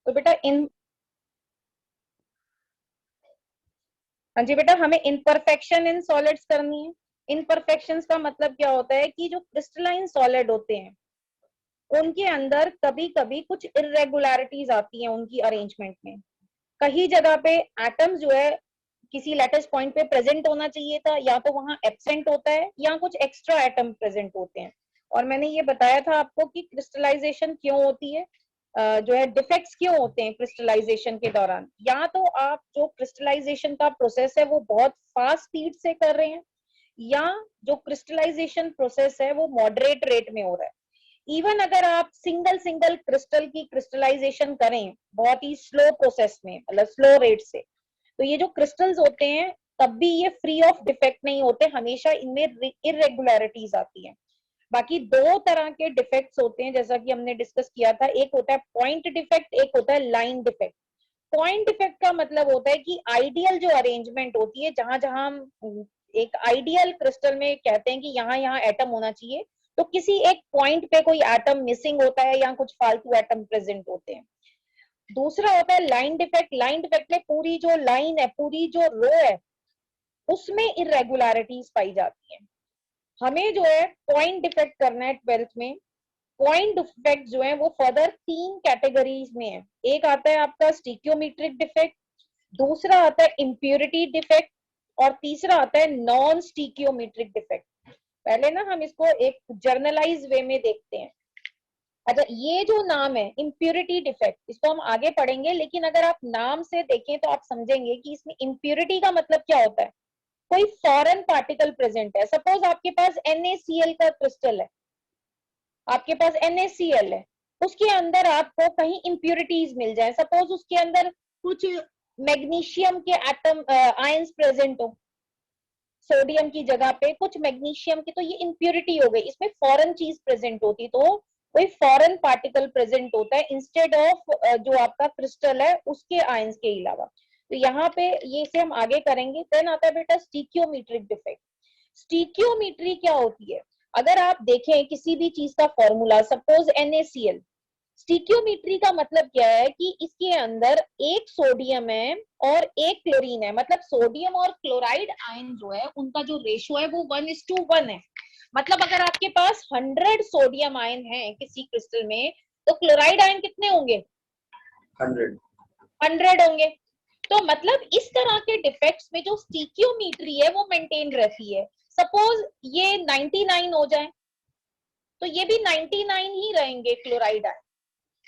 तो बेटा हाँ जी बेटा, हमें इम्परफेक्शन इन सॉलिड्स करनी है। इम्परफेक्शंस का मतलब क्या होता है कि जो क्रिस्टलाइन सॉलिड होते हैं उनके अंदर कभी कभी कुछ इरेगुलरिटीज आती हैं उनकी अरेंजमेंट में। कहीं जगह पे एटम जो है किसी लेटेस्ट पॉइंट पे प्रेजेंट होना चाहिए था, या तो वहां एब्सेंट होता है या कुछ एक्स्ट्रा एटम प्रेजेंट होते हैं। और मैंने ये बताया था आपको कि क्रिस्टलाइजेशन क्यों होती है, जो है डिफेक्ट्स क्यों होते हैं क्रिस्टलाइजेशन के दौरान। या तो आप जो क्रिस्टलाइजेशन का प्रोसेस है वो बहुत फास्ट स्पीड से कर रहे हैं, या जो क्रिस्टलाइजेशन प्रोसेस है वो मॉडरेट रेट में हो रहा है। इवन अगर आप सिंगल सिंगल क्रिस्टल की क्रिस्टलाइजेशन करें बहुत ही स्लो प्रोसेस में, मतलब स्लो रेट से, तो ये जो क्रिस्टल्स होते हैं तब भी ये फ्री ऑफ डिफेक्ट नहीं होते, हमेशा इनमें इरेगुलरिटीज आती है। बाकी दो तरह के डिफेक्ट्स होते हैं जैसा कि हमने डिस्कस किया था, एक होता है पॉइंट डिफेक्ट, एक होता है लाइन डिफेक्ट। पॉइंट डिफेक्ट का मतलब होता है कि आइडियल जो अरेंजमेंट होती है, जहां जहां हम एक आइडियल क्रिस्टल में कहते हैं कि यहाँ यहाँ एटम होना चाहिए, तो किसी एक पॉइंट पे कोई एटम मिसिंग होता है या कुछ फालतू एटम प्रेजेंट होते हैं। दूसरा होता है लाइन डिफेक्ट। लाइन डिफेक्ट में पूरी जो लाइन है, पूरी जो रो है, उसमें इरेगुलरिटीज पाई जाती है। हमें जो है पॉइंट डिफेक्ट करना है 12th में। पॉइंट डिफेक्ट जो है वो फर्दर 3 कैटेगरीज में है। एक आता है आपका स्टिक्योमेट्रिक डिफेक्ट, दूसरा आता है इम्प्योरिटी डिफेक्ट, और तीसरा आता है नॉन स्टिक्योमेट्रिक डिफेक्ट। पहले ना हम इसको एक जर्नलाइज वे में देखते हैं। अच्छा, ये जो नाम है इम्प्योरिटी डिफेक्ट, इसको हम आगे पढ़ेंगे, लेकिन अगर आप नाम से देखें तो आप समझेंगे कि इसमें इम्प्योरिटी का मतलब क्या होता है। कोई फॉरेन पार्टिकल प्रेजेंट है। सपोज आपके पास NaCl का क्रिस्टल है, आपके पास NaCl है, उसके अंदर आपको कहीं इम्प्योरिटीज मिल जाए। सपोज उसके अंदर कुछ मैग्नीशियम के एटम आयंस प्रेजेंट हो, सोडियम की जगह पे कुछ मैग्नीशियम की, तो ये इम्प्योरिटी हो गई। इसमें फॉरेन चीज प्रेजेंट होती, तो कोई फॉरेन पार्टिकल प्रेजेंट होता है इंस्टेड ऑफ जो आपका क्रिस्टल है उसके आयंस के अलावा। तो यहाँ पे ये इसे हम आगे करेंगे। देन आता है बेटा स्टिक्योमेट्रिक डिफेक्ट। स्टिक्योमेट्री क्या होती है, अगर आप देखें किसी भी चीज का फॉर्मूला, सपोज NaCl, स्टिक्योमेट्री का मतलब क्या है कि इसके अंदर एक सोडियम है और एक क्लोरीन है। मतलब सोडियम और क्लोराइड आयन जो है उनका जो रेशियो है वो 1:1 है। मतलब अगर आपके पास 100 सोडियम आयन है किसी क्रिस्टल में, तो क्लोराइड आयन कितने होंगे? 100 100 होंगे। तो मतलब इस तरह के डिफेक्ट्स में जो स्टिक्योमेट्री है वो मेंटेन रहती है। सपोज ये 99 हो जाए तो ये भी 99 ही रहेंगे क्लोराइड आयन।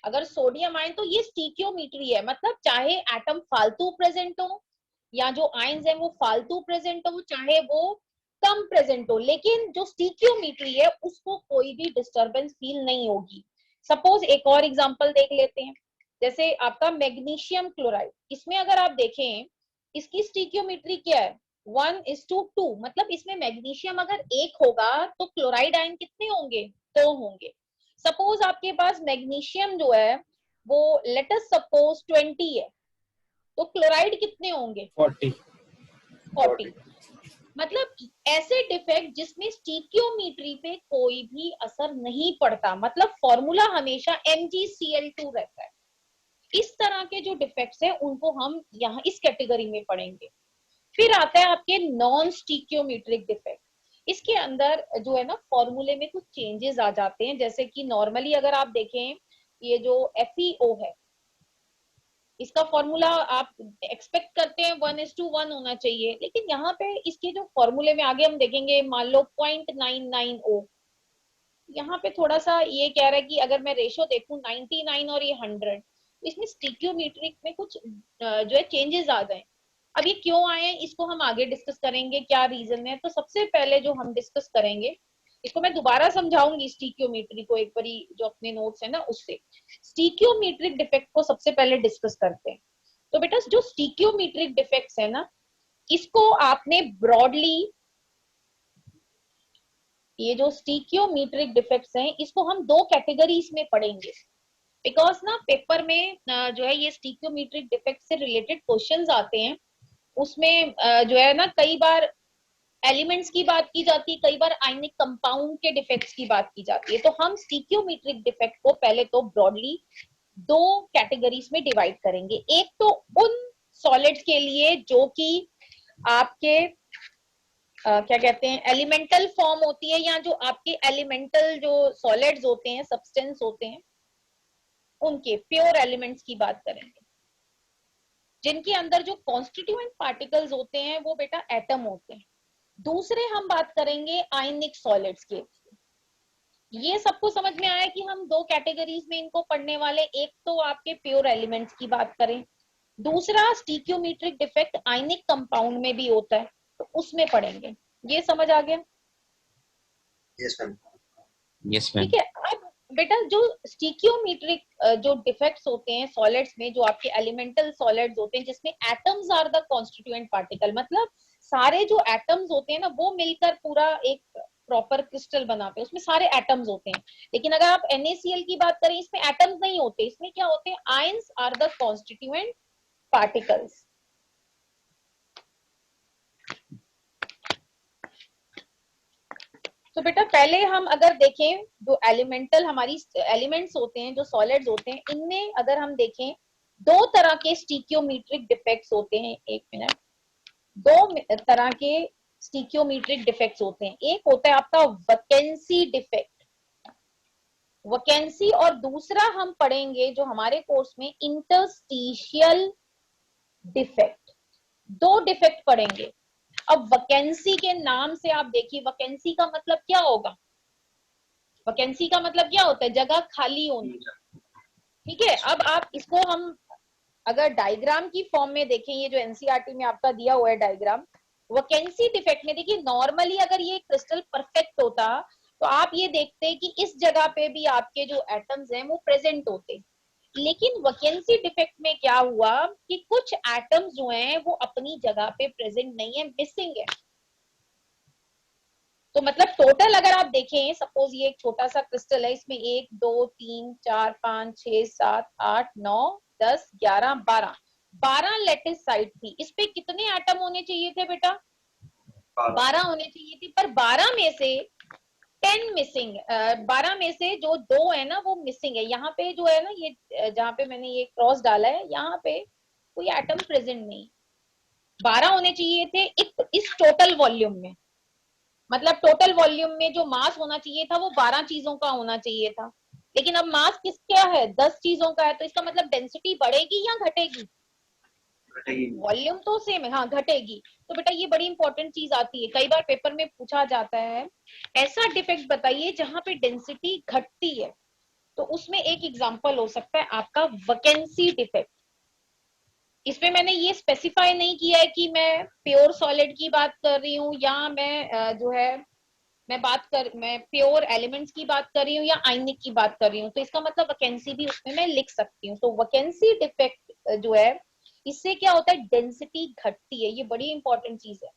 अगर सोडियम आयन, तो ये स्टिक्योमेट्री है, मतलब चाहे एटम फालतू प्रेजेंट हो या जो आयंस है वो फालतू प्रेजेंट हो, चाहे वो कम प्रेजेंट हो, लेकिन जो स्टिक्योमेट्री है उसको कोई भी डिस्टरबेंस फील नहीं होगी। सपोज एक और एग्जांपल देख लेते हैं, जैसे आपका मैग्नीशियम क्लोराइड। इसमें अगर आप देखें इसकी स्टिक्योमेट्री क्या है, 1:2। मतलब इसमें मैग्नीशियम अगर एक होगा तो क्लोराइड आयन कितने होंगे? 2 होंगे। सपोज आपके पास मैग्नीशियम जो है वो लेट अस सपोज 20 है, तो क्लोराइड कितने होंगे? 40 40। मतलब ऐसे डिफेक्ट जिसमें स्टिक्योमेट्री पे कोई भी असर नहीं पड़ता, मतलब फॉर्मूला हमेशा MgCl2 रहता है। इस तरह के जो डिफेक्ट्स हैं उनको हम यहाँ इस कैटेगरी में पढ़ेंगे। फिर आता है आपके नॉन स्टिक्योमेट्रिक डिफेक्ट। इसके अंदर जो है ना फॉर्मूले में कुछ चेंजेस आ जाते हैं। जैसे कि नॉर्मली अगर आप देखें ये जो FeO है, इसका फॉर्मूला आप एक्सपेक्ट करते हैं 1:1 होना चाहिए, लेकिन यहाँ पे इसके जो फॉर्मूले में आगे हम देखेंगे, मान लो 0.99O, यहाँ पे थोड़ा सा ये कह रहा है कि अगर मैं रेशो देखूं 99 और ये 100, इसमें स्टिक्योमेट्रिक में कुछ जो है चेंजेस आ गए। अब ये क्यों आए हैं इसको हम आगे डिस्कस करेंगे, क्या रीजन है। तो सबसे पहले जो हम डिस्कस करेंगे, इसको मैं दोबारा समझाऊंगी स्टिक्योमेट्री को एक बारी, जो अपने नोट्स है ना उससे। स्टिक्योमेट्रिक डिफेक्ट को सबसे पहले डिस्कस करते हैं। तो बेटा जो स्टिक्योमेट्रिक डिफेक्ट्स है ना, इसको आपने ब्रॉडली, ये जो स्टिक्योमेट्रिक डिफेक्ट्स हैं इसको हम 2 कैटेगरीज में पढ़ेंगे। बिकॉज ना पेपर में जो है ये स्टिक्योमेट्रिक डिफेक्ट से रिलेटेड क्वेश्चंस आते हैं। उसमें जो है ना कई बार एलिमेंट्स की बात की जाती है, कई बार आयनिक कंपाउंड के डिफेक्ट्स की बात की जाती है। तो हम स्टिक्योमेट्रिक डिफेक्ट को पहले तो ब्रॉडली दो कैटेगरीज में डिवाइड करेंगे। एक तो उन सॉलिड्स के लिए जो कि आपके क्या कहते हैं एलिमेंटल फॉर्म होती है, या जो आपके एलिमेंटल जो सॉलिड्स होते हैं, सब्सटेंस होते हैं, उनके प्योर एलिमेंट्स की बात करेंगे, जिनके अंदर जो कॉन्स्टिट्यूएंट पार्टिकल्स होते हैं वो बेटा एटम होते हैं। दूसरे हम बात करेंगे आयनिक सॉलिड्स के। ये सबको समझ में आया कि हम दो कैटेगरीज में इनको पढ़ने वाले, एक तो आपके प्योर एलिमेंट्स की बात करें, दूसरा स्टीक्योमीट्रिक डिफेक्ट आयनिक कंपाउंड में भी होता है, तो उसमें पढ़ेंगे। ये समझ आ गया? Yes ma'am. Yes ma'am. ठीक है। अब बेटा जो स्टीक्योमीट्रिक जो डिफेक्ट्स होते हैं सॉलिड्स में, जो आपके एलिमेंटल सॉलिड्स होते हैं जिसमें atoms are the constituent particle, मतलब सारे जो एटम्स होते हैं ना वो मिलकर पूरा एक प्रॉपर क्रिस्टल बनाते हैं, उसमें सारे एटम्स होते हैं। लेकिन अगर आप NaCl की बात करें, इसमें एटम्स नहीं होते, इसमें क्या होते हैं, ions are the constituent particles. तो बेटा पहले हम अगर देखें, जो एलिमेंटल हमारी एलिमेंट्स होते हैं, जो सॉलिड्स होते हैं, इनमें अगर हम देखें दो तरह के स्टीक्योमीट्रिक डिफेक्ट्स होते हैं। एक मिनट। दो तरह के स्टीक्योमीट्रिक डिफेक्ट्स होते हैं। एक होता है आपका वैकेंसी डिफेक्ट, वैकेंसी, और दूसरा हम पढ़ेंगे जो हमारे कोर्स में इंटरस्टिशियल डिफेक्ट। दो डिफेक्ट पढ़ेंगे। अब वैकेंसी के नाम से आप देखिए, वैकेंसी का मतलब क्या होगा? वैकेंसी का मतलब क्या होता है? जगह खाली होनी। ठीक है। अब आप इसको हम अगर डायग्राम की फॉर्म में देखें, ये जो एनसीईआरटी में आपका दिया हुआ है डायग्राम, वैकेंसी डिफेक्ट में देखिए, नॉर्मली अगर ये क्रिस्टल परफेक्ट होता तो आप ये देखते कि इस जगह पे भी आपके जो एटम्स हैं वो प्रेजेंट होते। लेकिन वैकेंसी डिफेक्ट में क्या हुआ कि कुछ एटम्स जो हैं वो अपनी जगह पे प्रेजेंट नहीं है, मिसिंग है। तो मतलब टोटल अगर आप देखें, सपोज ये एक छोटा सा क्रिस्टल है, इसमें 1 2 3 4 5 6 7 8 9 10 11 12 लेटिस साइड थी। इस पे कितने एटम होने चाहिए थे बेटा? 12 होने चाहिए थे, पर 12 में से 10 मिसिंग। 12 में से जो 2 है ना वो मिसिंग है। यहाँ पे जो है ना, ये जहाँ पे मैंने ये क्रॉस डाला है, यहाँ पे कोई एटम प्रेजेंट नहीं। 12 होने चाहिए थे इस टोटल वॉल्यूम में। मतलब टोटल वॉल्यूम में जो मास होना चाहिए था वो 12 चीजों का होना चाहिए था, लेकिन अब मास किसका है? 10 चीजों का है। तो इसका मतलब डेंसिटी बढ़ेगी या घटेगी? वॉल्यूम तो सेम है, हाँ घटेगी। तो बेटा ये बड़ी इंपॉर्टेंट चीज आती है, कई बार पेपर में पूछा जाता है, ऐसा डिफेक्ट बताइए जहां पे डेंसिटी घटती है। तो उसमें एक एग्जांपल हो सकता है आपका वैकेंसी डिफेक्ट। इसमें मैंने ये स्पेसिफाई नहीं किया है कि मैं प्योर सॉलिड की बात कर रही हूँ, या मैं जो है मैं प्योर एलिमेंट्स की बात कर रही हूँ, या आयनिक की बात कर रही हूँ। तो इसका मतलब वैकेंसी भी उसमें मैं लिख सकती हूँ। तो वैकेंसी डिफेक्ट जो है, इससे क्या होता है, डेंसिटी घटती है। ये बड़ी इंपॉर्टेंट चीज है।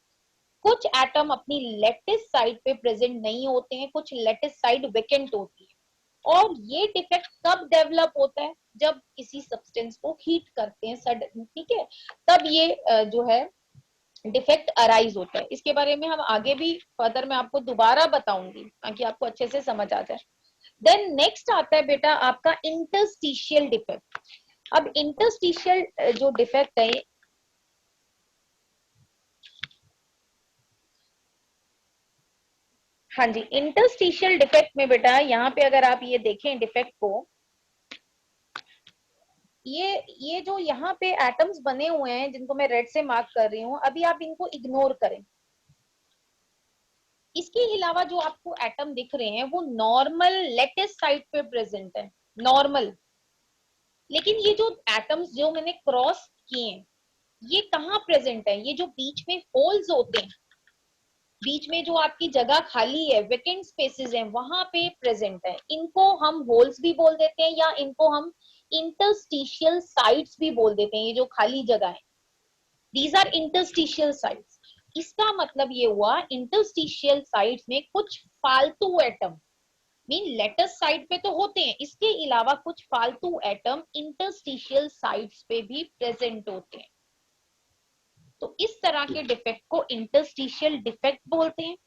कुछ एटम अपनी लेटिस साइड पे प्रेजेंट नहीं होते हैं, कुछ लेटिस साइड वेकेंट होती है। और ये डिफेक्ट कब डेवलप होता है? जब किसी सब्सटेंस को हीट करते हैं सडन, ठीक है, तब ये जो है डिफेक्ट अराइज होता है। इसके बारे में हम आगे भी फर्दर मैं आपको दोबारा बताऊंगी ताकि आपको अच्छे से समझ आ जाए। देन नेक्स्ट आता है बेटा आपका इंटरस्टिशियल डिफेक्ट। अब इंटरस्टिशियल जो डिफेक्ट है, हाँ जी, इंटरस्टिशियल डिफेक्ट में बेटा यहाँ पे अगर आप ये देखें डिफेक्ट को, ये जो यहाँ पे एटम्स बने हुए हैं जिनको मैं रेड से मार्क कर रही हूँ, अभी आप इनको इग्नोर करें। इसके अलावा जो आपको एटम दिख रहे हैं वो नॉर्मल लेटिस साइड पे प्रेजेंट है, नॉर्मल। लेकिन ये जो एटम्स जो मैंने क्रॉस किए हैं, ये कहाँ प्रेजेंट है? ये जो बीच में होल्स होते हैं, बीच में जो आपकी जगह खाली है, वेकेंट स्पेसेस हैं, वहां पे प्रेजेंट है। इनको हम होल्स भी बोल देते हैं, या इनको हम इंटरस्टिशियल साइट्स भी बोल देते हैं। ये जो खाली जगह है, दीज आर इंटरस्टिशियल साइट्स। इसका मतलब ये हुआ, इंटरस्टिशियल साइट्स में कुछ फालतू एटम, मीन लेटेस्ट साइड पे तो होते हैं, इसके अलावा कुछ फालतू एटम इंटरस्टिशियल साइट्स पे भी प्रेजेंट होते हैं। तो इस तरह के डिफेक्ट को इंटरस्टिशियल डिफेक्ट बोलते हैं।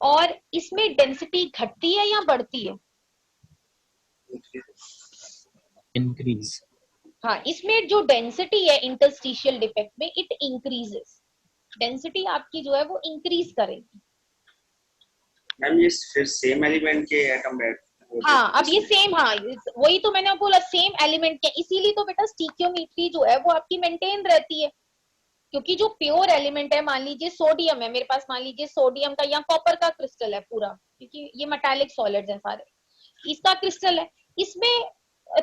और इसमें डेंसिटी घटती है या बढ़ती है? इंक्रीज। हाँ, इसमें जो डेंसिटी है इंटरस्टिशियल डिफेक्ट में इट इंक्रीजेस, डेंसिटी आपकी जो है वो इंक्रीज करेगी। मैम ये फिर सेम एलिमेंट के एटम बैठ हाँ, अब ये सेम, हाँ वही तो मैंने बोला सेम एलिमेंट के, इसीलिए तो बेटा स्टीकियोमेट्री जो है वो आपकी मेंटेन रहती है, क्योंकि जो प्योर एलिमेंट है, मान लीजिए सोडियम है मेरे पास, मान लीजिए सोडियम का या कॉपर का क्रिस्टल है पूरा, क्योंकि ये मेटालिक सॉलिड्स हैं सारे, इसका क्रिस्टल है, इसमें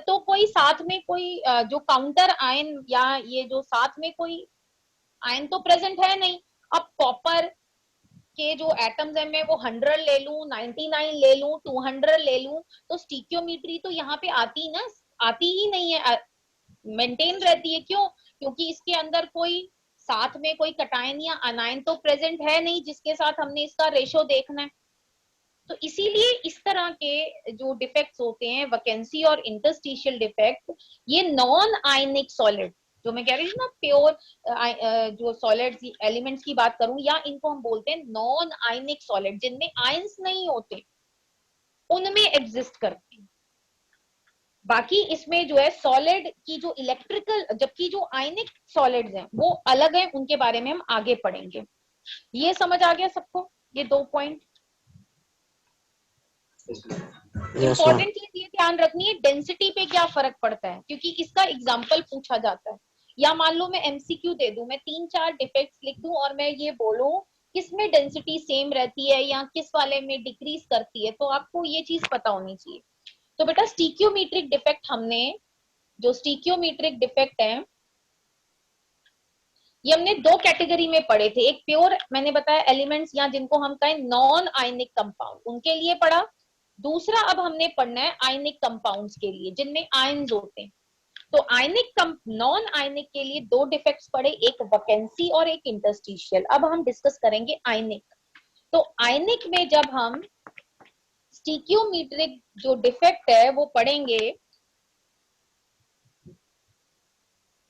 तो कोई साथ में कोई जो काउंटर आयन या ये जो साथ में कोई आयन तो प्रेजेंट है नहीं। अब कॉपर के जो एटम्स है मैं वो 100 ले लूं, 99 ले लूं, 200 ले लूं, तो स्टीकियोमेट्री तो यहाँ पे आती ही नहीं है, मेंटेन रहती है। क्यों? क्योंकि इसके अंदर कोई साथ में कोई कटायन या अनायन तो प्रेजेंट है नहीं जिसके साथ हमने इसका रेशो देखना है। तो इसीलिए इस तरह के जो डिफेक्ट्स होते हैं, वैकेंसी और इंटरस्टिशियल डिफेक्ट, ये नॉन आयनिक सॉलिड, जो मैं कह रही हूँ ना प्योर जो सॉलिड्स एलिमेंट्स की बात करूं, या इनको हम बोलते हैं नॉन आयनिक सॉलिड, जिनमें आयंस नहीं होते, उनमें एग्जिस्ट करते हैं। बाकी इसमें जो है सॉलिड की जो इलेक्ट्रिकल, जबकि जो आयनिक सॉलिड्स हैं वो अलग है, उनके बारे में हम आगे पढ़ेंगे। ये समझ आ गया सबको, ये 2 पॉइंट? इंपॉर्टेंट चीज ये ध्यान रखनी है, डेंसिटी पे क्या फर्क पड़ता है, क्योंकि इसका एग्जाम्पल पूछा जाता है। या मान लो मैं एमसीक्यू दे दूं, मैं 3-4 डिफेक्ट्स लिख दूं और मैं ये बोलूं किसमें डेंसिटी सेम रहती है या किस वाले में डिक्रीज करती है, तो आपको ये चीज पता होनी चाहिए। तो बेटा स्टीकियोमेट्रिक डिफेक्ट, हमने जो स्टीकियोमेट्रिक डिफेक्ट है ये हमने 2 कैटेगरी में पढ़े थे। एक प्योर मैंने बताया एलिमेंट्स या जिनको हम कहें नॉन आयनिक कंपाउंड, उनके लिए पढ़ा। दूसरा अब हमने पढ़ना है आयनिक कंपाउंड्स के लिए जिनमें आयंस होते हैं। तो आयनिक नॉन आयनिक के लिए 2 डिफेक्ट्स पढ़े, एक वैकेंसी और एक इंटरस्टिशियल। अब हम डिस्कस करेंगे आयनिक। तो आयनिक में जब हम स्टीकियोमेट्रिक जो डिफेक्ट है वो पढ़ेंगे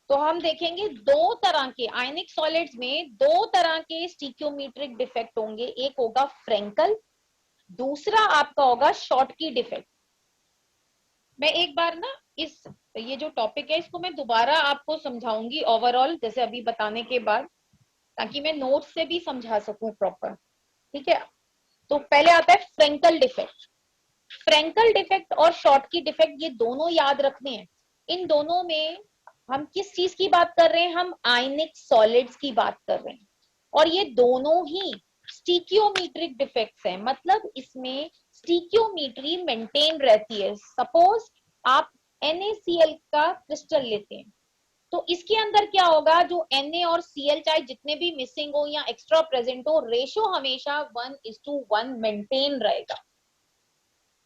तो हम देखेंगे 2 तरह के आयनिक सॉलिड्स में 2 तरह के स्टीकियोमेट्रिक डिफेक्ट होंगे। एक होगा फ्रेंकल, दूसरा आपका होगा शॉर्टकी डिफेक्ट। मैं एक बार ना ये जो टॉपिक है इसको मैं दोबारा आपको समझाऊंगी ओवरऑल, जैसे अभी बताने के बाद, ताकि मैं नोट से भी समझा सकूं प्रॉपर। ठीक है, तो पहले आता है फ्रेंकल डिफेक्ट। फ्रेंकल डिफेक्ट और शॉर्टकी डिफेक्ट ये दोनों याद रखने हैं। इन दोनों में हम किस चीज की बात कर रहे हैं? हम आयनिक सॉलिड्स की बात कर रहे हैं, और ये दोनों ही स्टीकियोमेट्रिक डिफेक्ट्स हैं, मतलब इसमें स्टीकियोमेट्री मेंटेन रहती है। सपोज आप NaCl का क्रिस्टल लेते हैं, तो इसके अंदर क्या होगा, जो Na और Cl चाहे जितने भी मिसिंग हो या एक्स्ट्रा प्रेजेंट हो, रेशो हमेशा 1:1 मेंटेन रहेगा।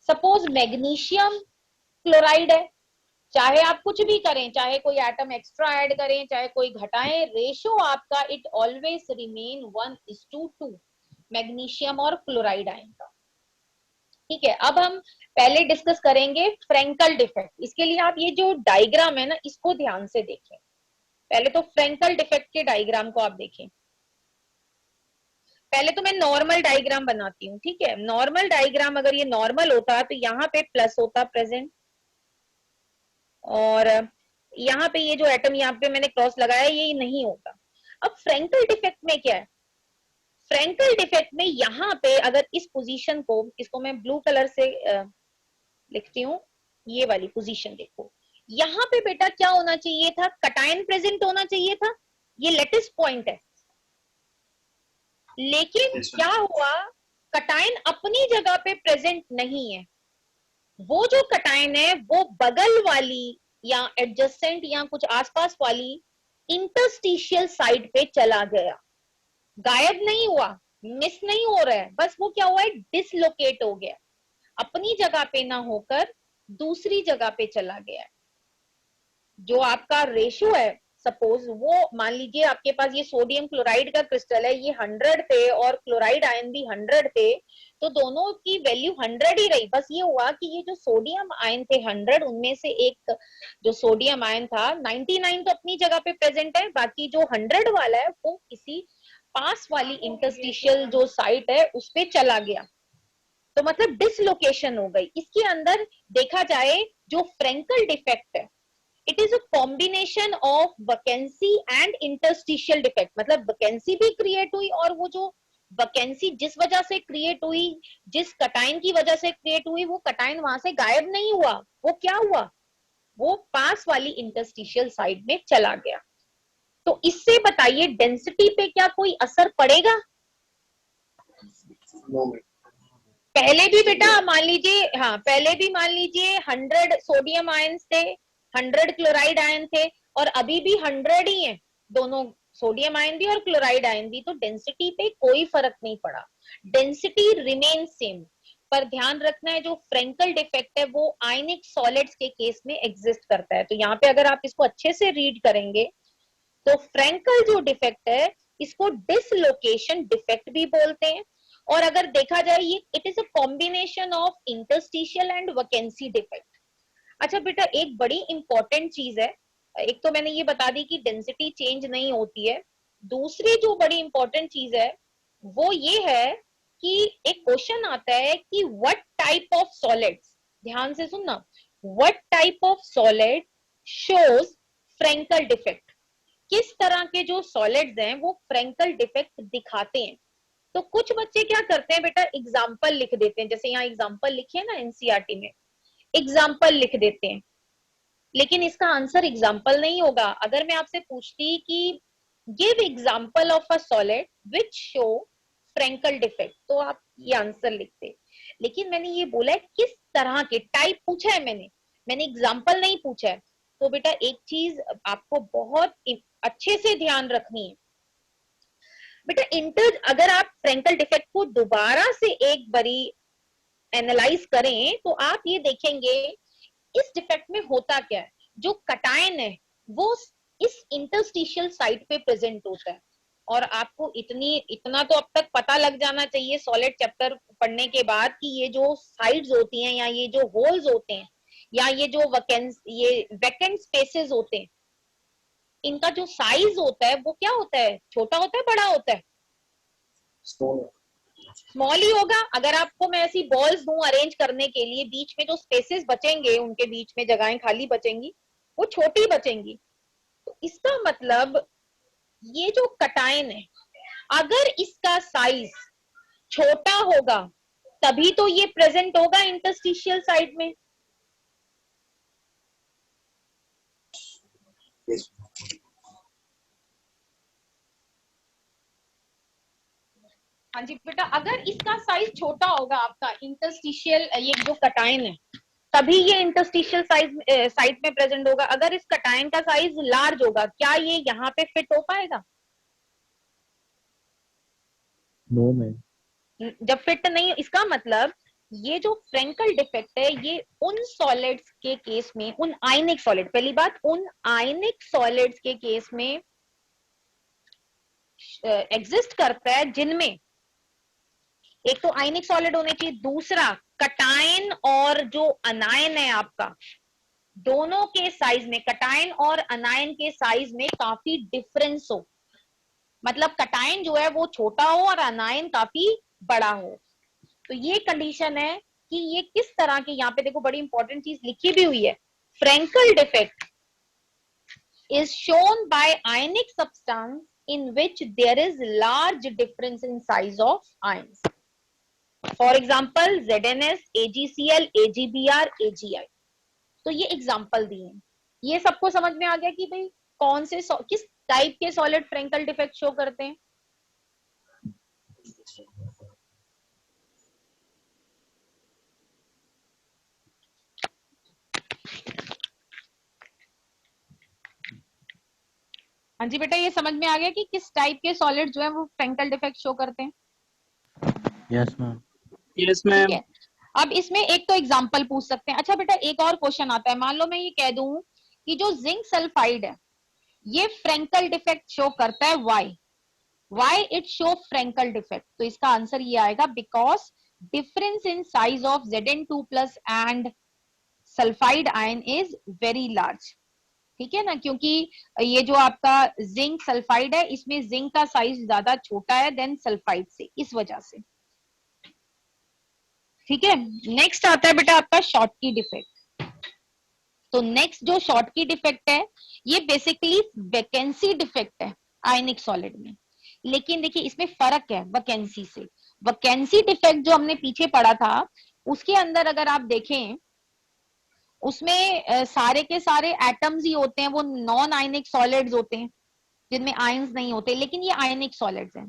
सपोज मैग्नीशियम क्लोराइड है, चाहे आप कुछ भी करें, चाहे कोई एटम एक्स्ट्रा ऐड करें चाहे कोई घटाएं, रेशो आपका इट ऑलवेज रिमेन 1:2 मैग्नीशियम और क्लोराइड आयन का। ठीक है, अब हम पहले डिस्कस करेंगे फ्रेंकल डिफेक्ट। इसके लिए आप ये जो डायग्राम है ना इसको ध्यान से देखें। पहले तो फ्रेंकल डिफेक्ट के डायग्राम को आप देखें। पहले तो मैं नॉर्मल डायग्राम बनाती हूँ। ठीक है, नॉर्मल डायग्राम अगर ये नॉर्मल होता तो यहाँ पे प्लस होता प्रेजेंट, और यहाँ पे ये जो एटम यहाँ पे मैंने क्रॉस लगाया ये नहीं होता। अब फ्रेंकल डिफेक्ट में क्या है? फ्रेंकल डिफेक्ट में यहाँ पे अगर इस पोजीशन को, इसको मैं ब्लू कलर से लिखती हूँ, ये वाली पोजीशन देखो, यहाँ पे बेटा क्या होना चाहिए था? कटायन प्रेजेंट होना चाहिए था, ये लेटिस पॉइंट है। लेकिन क्या हुआ, कटायन अपनी जगह पे प्रेजेंट नहीं है। वो जो कटायन है वो बगल वाली या एडजस्टेंट या कुछ आसपास वाली इंटरस्टिशियल साइड पे चला गया, गायब नहीं हुआ, मिस नहीं हो रहा है, बस वो क्या हुआ है, डिसलोकेट हो गया, अपनी जगह पे ना होकर दूसरी जगह पे चला गया। जो आपका रेशियो है, सपोज वो मान लीजिए आपके पास ये सोडियम क्लोराइड का क्रिस्टल है, ये 100 थे और क्लोराइड आयन भी 100 थे, तो दोनों की वैल्यू 100 ही रही। बस ये हुआ कि ये जो सोडियम आयन थे 100, उनमें से एक जो सोडियम आयन था 99 तो अपनी जगह पे प्रेजेंट है, बाकी जो 100 वाला है वो किसी पास वाली इंटरस्टिशियल जो साइट है उस पे चला गया, तो मतलब डिसलोकेशन हो गई। इसके अंदर देखा जाए जो फ्रेंकल डिफेक्ट है, it is a combination of vacancy and interstitial defect. मतलब वैकेंसी भी क्रिएट हुई, और वो जो वैकेंसी जिस वजह से क्रिएट हुई, जिस कटाइन की वजह से क्रिएट हुई, वो कटाइन वहां से गायब नहीं हुआ, वो क्या हुआ, वो पास वाली इंटरस्टिशियल साइड में चला गया। तो इससे बताइए डेंसिटी पे क्या कोई असर पड़ेगा? No, ma'am. पहले भी बेटा मान लीजिए, हाँ पहले भी मान लीजिए 100 सोडियम आयंस थे, 100 क्लोराइड आयन थे, और अभी भी 100 ही है, दोनों सोडियम आयन भी और क्लोराइड आयन भी। तो डेंसिटी पे कोई फर्क नहीं पड़ा, डेंसिटी रिमेन सेम। पर ध्यान रखना है, जो फ्रेंकल डिफेक्ट है वो आयनिक सॉलिड्स के केस में एग्जिस्ट करता है। तो यहाँ पे अगर आप इसको अच्छे से रीड करेंगे, तो फ्रेंकल जो डिफेक्ट है इसको डिसलोकेशन डिफेक्ट भी बोलते हैं। और अगर देखा जाए, ये it is a combination of interstitial and vacancy defect. अच्छा बेटा, एक बड़ी इंपॉर्टेंट चीज है, एक तो मैंने ये बता दी कि डेंसिटी चेंज नहीं होती है, दूसरी जो बड़ी इंपॉर्टेंट चीज है वो ये है कि एक क्वेश्चन आता है कि व्हाट टाइप ऑफ सॉलिड्स, ध्यान से सुनना, what type of solid shows Frenkel defect. किस तरह के जो सॉलिड्स हैं वो फ्रेंकल डिफेक्ट दिखाते हैं। तो कुछ बच्चे क्या करते हैं बेटा, एग्जाम्पल लिख देते हैं, जैसे यहाँ एग्जाम्पल लिखे ना एनसीईआरटी में, एग्जाम्पल लिख देते हैं, लेकिन इसका आंसर एग्जाम्पल नहीं होगा। अगर मैं आपसे पूछती कि give example of a solid which show Frenkel defect, तो आप ये आंसर लिखते। लेकिन मैंने ये बोला है किस तरह के, टाइप पूछा है मैंने एग्जाम्पल नहीं पूछा है। तो बेटा एक चीज आपको बहुत अच्छे से ध्यान रखनी है बेटा, अगर आप फ्रेंकल डिफेक्ट को दोबारा से एक बारी एनालाइज करें तो आप ये देखेंगे इस डिफेक्ट में होता क्या है। जो कटायन है वो इस इंटरस्टिशियल साइट पे प्रेजेंट होता है। और आपको इतना तो अब तक पता लग जाना चाहिए सॉलिड चैप्टर पढ़ने के बाद कि ये जो साइड्स होती हैं, या ये जो होल्स होते हैं, या ये जो वैकेंट स्पेसेस होते हैं, इनका जो साइज होता है वो क्या होता है, छोटा होता है बड़ा होता है? स्मॉल ही होगा। अगर आपको मैं ऐसी बॉल्स दूं अरेंज करने के लिए, बीच में जो स्पेसेस बचेंगे, उनके बीच में जगहें खाली बचेंगी, वो छोटी बचेंगी। तो इसका मतलब ये जो कटायन है, अगर इसका साइज छोटा होगा तभी तो ये प्रेजेंट होगा इंटरस्टिशियल साइड में। Yes. हाँ जी बेटा, अगर इसका साइज छोटा होगा आपका इंटरस्टिशियल, ये जो कटायन है, तभी ये इंटरस्टिशियल साइड में प्रेजेंट होगा। अगर इस कटायन का साइज लार्ज होगा, क्या ये यहाँ पे फिट हो पाएगा? No ma'am. जब फिट नहीं, इसका मतलब ये जो फ्रेंकल डिफेक्ट है ये उन सॉलिड्स के केस में, उन आयनिक सॉलिड, पहली बात उन आयनिक सॉलिड्स के केस में एग्जिस्ट करता है जिनमें एक तो आयनिक सॉलिड होने चाहिए, दूसरा कटायन और जो अनायन है आपका, दोनों के साइज में, कटायन और अनायन के साइज में काफी डिफरेंस हो। मतलब कटायन जो है वो छोटा हो और अनायन काफी बड़ा हो। तो ये कंडीशन है कि ये किस तरह के, यहाँ पे देखो बड़ी इंपॉर्टेंट चीज लिखी भी हुई है, Frenkel defect is shown by ionic substance in which there is large difference in size of ions. For example, ZnS, AgCl, AgBr, AgI. तो ये एग्जाम्पल दिए हैं। ये सबको समझ में आ गया कि भाई कौन से किस टाइप के सॉलिड फ्रेंकल डिफेक्ट शो करते हैं। हाँ जी बेटा, ये समझ में आ गया कि किस टाइप के सॉलिड जो है वो फ्रेंकल डिफेक्ट शो करते हैं। Yes ma'am. Yes ma'am. ठीक है, अब इसमें एक तो एग्जाम्पल पूछ सकते हैं। अच्छा बेटा, एक और क्वेश्चन आता है, मान लो मैं ये कह दूं कि जो जिंक सल्फाइड है ये फ्रेंकल डिफेक्ट शो करता है, why it show Frenkel defect. तो इसका आंसर ये आएगा because difference in size of Zn2 plus and sulphide ion is very large. ठीक है ना, क्योंकि ये जो आपका जिंक सल्फाइड है इसमें जिंक का साइज ज्यादा छोटा है देन सल्फाइड से, इस वजह से। ठीक है, नेक्स्ट आता है बेटा आपका शॉर्टकी डिफेक्ट। तो नेक्स्ट जो शॉर्ट की डिफेक्ट है, ये बेसिकली वैकेंसी डिफेक्ट है आयनिक सॉलिड में। लेकिन देखिए इसमें फर्क है वैकेंसी से। वैकेंसी डिफेक्ट जो हमने पीछे पढ़ा था, उसके अंदर अगर आप देखें, उसमें सारे के सारे एटम्स ही होते हैं, वो नॉन आयनिक सॉलिड्स होते हैं जिनमें आयंस नहीं होते, लेकिन ये आयनिक सॉलिड्स हैं।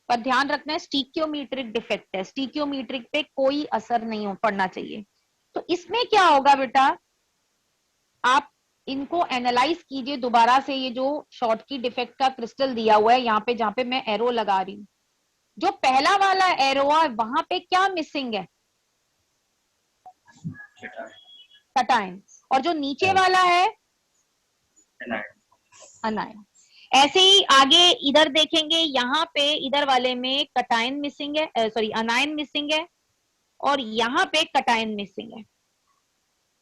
पर ध्यान रखना है स्टीकियोमीट्रिक डिफेक्ट है, स्टीकियोमीट्रिक पे कोई असर नहीं हो पड़ना चाहिए। तो इसमें क्या होगा बेटा, आप इनको एनालाइज कीजिए दोबारा से। ये जो शॉर्ट की डिफेक्ट का क्रिस्टल दिया हुआ है यहाँ पे, जहां पे मैं एरो लगा रही हूँ, जो पहला वाला एरो है वहां पे क्या मिसिंग है, कटायन, और जो नीचे वाला है अनायन। ऐसे ही आगे इधर देखेंगे, यहाँ पे इधर वाले में कटायन मिसिंग है, सॉरी अनायन मिसिंग है, और यहाँ पे कटायन मिसिंग है।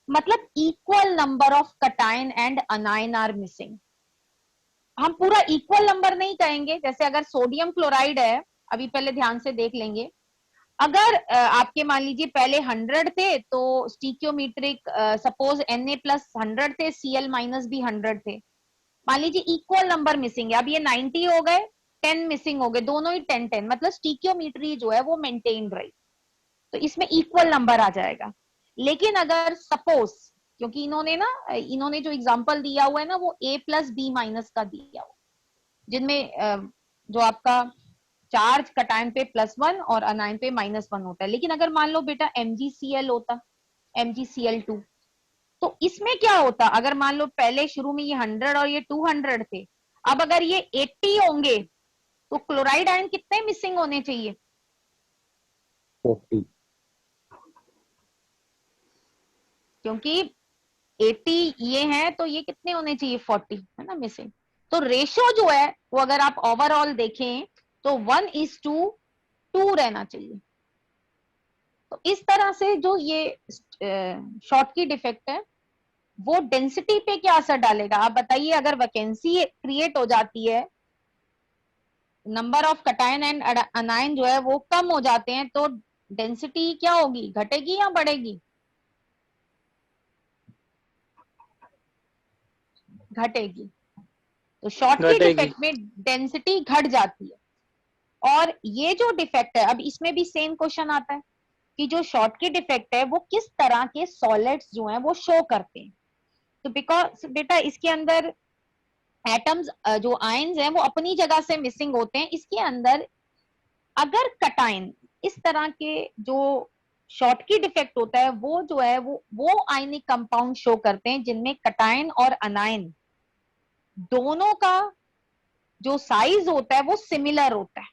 मतलब equal number of cation and anion are missing. हम पूरा इक्वल नंबर नहीं कहेंगे, जैसे अगर सोडियम क्लोराइड है, अभी पहले ध्यान से देख लेंगे, अगर आपके मान लीजिए पहले 100 थे तो स्टीकियोमीट्रिक सपोज Na+100 थे, Cl- भी 100 थे, मान लीजिए इक्वल नंबर मिसिंग है। अब ये 90 हो गए, 10 मिसिंग हो गए, दोनों ही 10-10, मतलब स्टीकियोमीट्री जो है वो मेंटेन रही, तो इसमें इक्वल नंबर आ जाएगा। लेकिन अगर सपोज, क्योंकि इन्होंने जो एग्जांपल दिया हुआ है ना, वो A+B- का दिया हुआ, जिनमें जो आपका चार्ज कटायन पे +1 और अनायन पे -1 होता है। लेकिन अगर मान लो बेटा MgCl होता, MgCl2, तो इसमें क्या होता, अगर मान लो पहले शुरू में ये 100 और ये 200 थे, अब अगर ये 80 होंगे तो क्लोराइड आयन कितने मिसिंग होने चाहिए? 40. क्योंकि 80 ये हैं तो ये कितने होने चाहिए? 40 है ना मिसिंग। तो रेशो जो है वो अगर आप ओवरऑल देखें तो 1:2 रहना चाहिए। तो इस तरह से जो ये शॉर्ट की डिफेक्ट है वो डेंसिटी पे क्या असर डालेगा आप बताइए। अगर वैकेंसी क्रिएट हो जाती है, नंबर ऑफ कटायन एंड अनायन जो है वो कम हो जाते हैं, तो डेंसिटी क्या होगी, घटेगी या बढ़ेगी? घटेगी। तो शॉर्ट की घटेगी। डिफेक्ट में डेंसिटी घट जाती है। और ये जो डिफेक्ट है, अब इसमें भी सेम क्वेश्चन आता है कि जो शॉर्ट की डिफेक्ट है वो किस तरह के सॉलिड्स जो हैं वो शो करते हैं। तो बिकॉज बेटा इसके अंदर एटम्स जो आयंस हैं वो अपनी जगह से मिसिंग होते हैं। इसके अंदर अगर कटायन इस तरह के जो शॉर्ट की डिफेक्ट होता है, वो जो है वो आयनिक कंपाउंड शो करते हैं जिनमें कटायन और अनायन दोनों का जो साइज होता है वो सिमिलर होता है,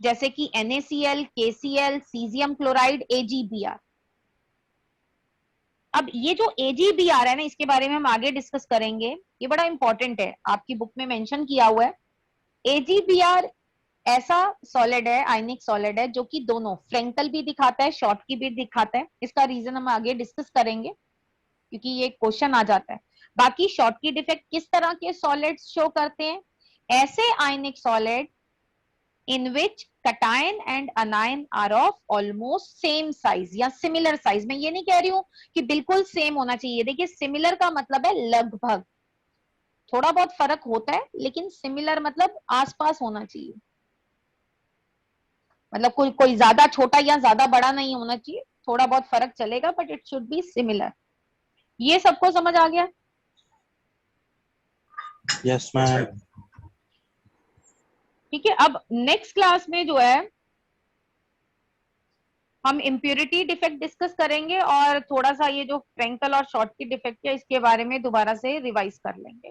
जैसे कि NaCl, KCl, caesium chloride, AgBr। अब ये जो AgBr है ना, इसके बारे में हम आगे डिस्कस करेंगे, ये बड़ा इंपॉर्टेंट है, आपकी बुक में मेंशन किया हुआ है। AgBr ऐसा सॉलिड है, आयनिक सॉलिड है, जो कि दोनों फ्रेंकल भी दिखाता है, शॉर्ट की भी दिखाता है। इसका रीजन हम आगे डिस्कस करेंगे क्योंकि ये क्वेश्चन आ जाता है। बाकी शॉर्ट की डिफेक्ट किस तरह के सॉलिड्स शो करते हैं? ऐसे आयनिक solid in which cation and anion are of almost same size या similar size। मैं ये नहीं कह रही हूं कि बिल्कुल सेम होना चाहिए, देखिए सिमिलर का मतलब है लगभग, थोड़ा बहुत फर्क होता है, लेकिन सिमिलर मतलब आसपास होना चाहिए, मतलब कोई ज्यादा छोटा या ज्यादा बड़ा नहीं होना चाहिए, थोड़ा बहुत फर्क चलेगा but it should be similar. ये सबको समझ आ गया? Yes, ma'am. ठीक है। अब नेक्स्ट क्लास में जो है हम इम्प्योरिटी डिफेक्ट डिस्कस करेंगे और थोड़ा सा ये जो फ्रेंकल और शॉर्ट की डिफेक्ट है इसके बारे में दोबारा से रिवाइज कर लेंगे।